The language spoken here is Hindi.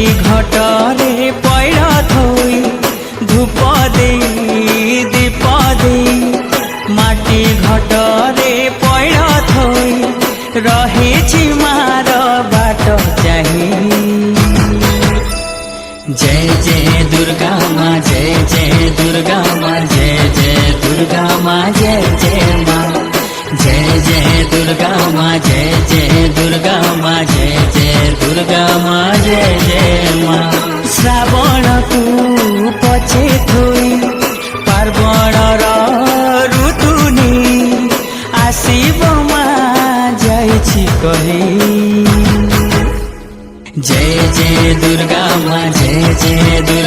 घटरे पैड थोई धूप दे दीप दे माटी घटरे पैड थोई रहे मार बाट चाही। जय जय दुर्गा माँ जय जय दुर्गा माँ जय जय दुर्गा माँ जय जय माँ जय जय दुर्गा माँ जय जय दुर्गा माँ जय जय दुर्गा माँ जय जय माँ। श्रावण को पछे थोई पार्वण ऋतुनी आशिव माँ जाइछि कही। जय जय दुर्गा माँ जय जय दुर्गा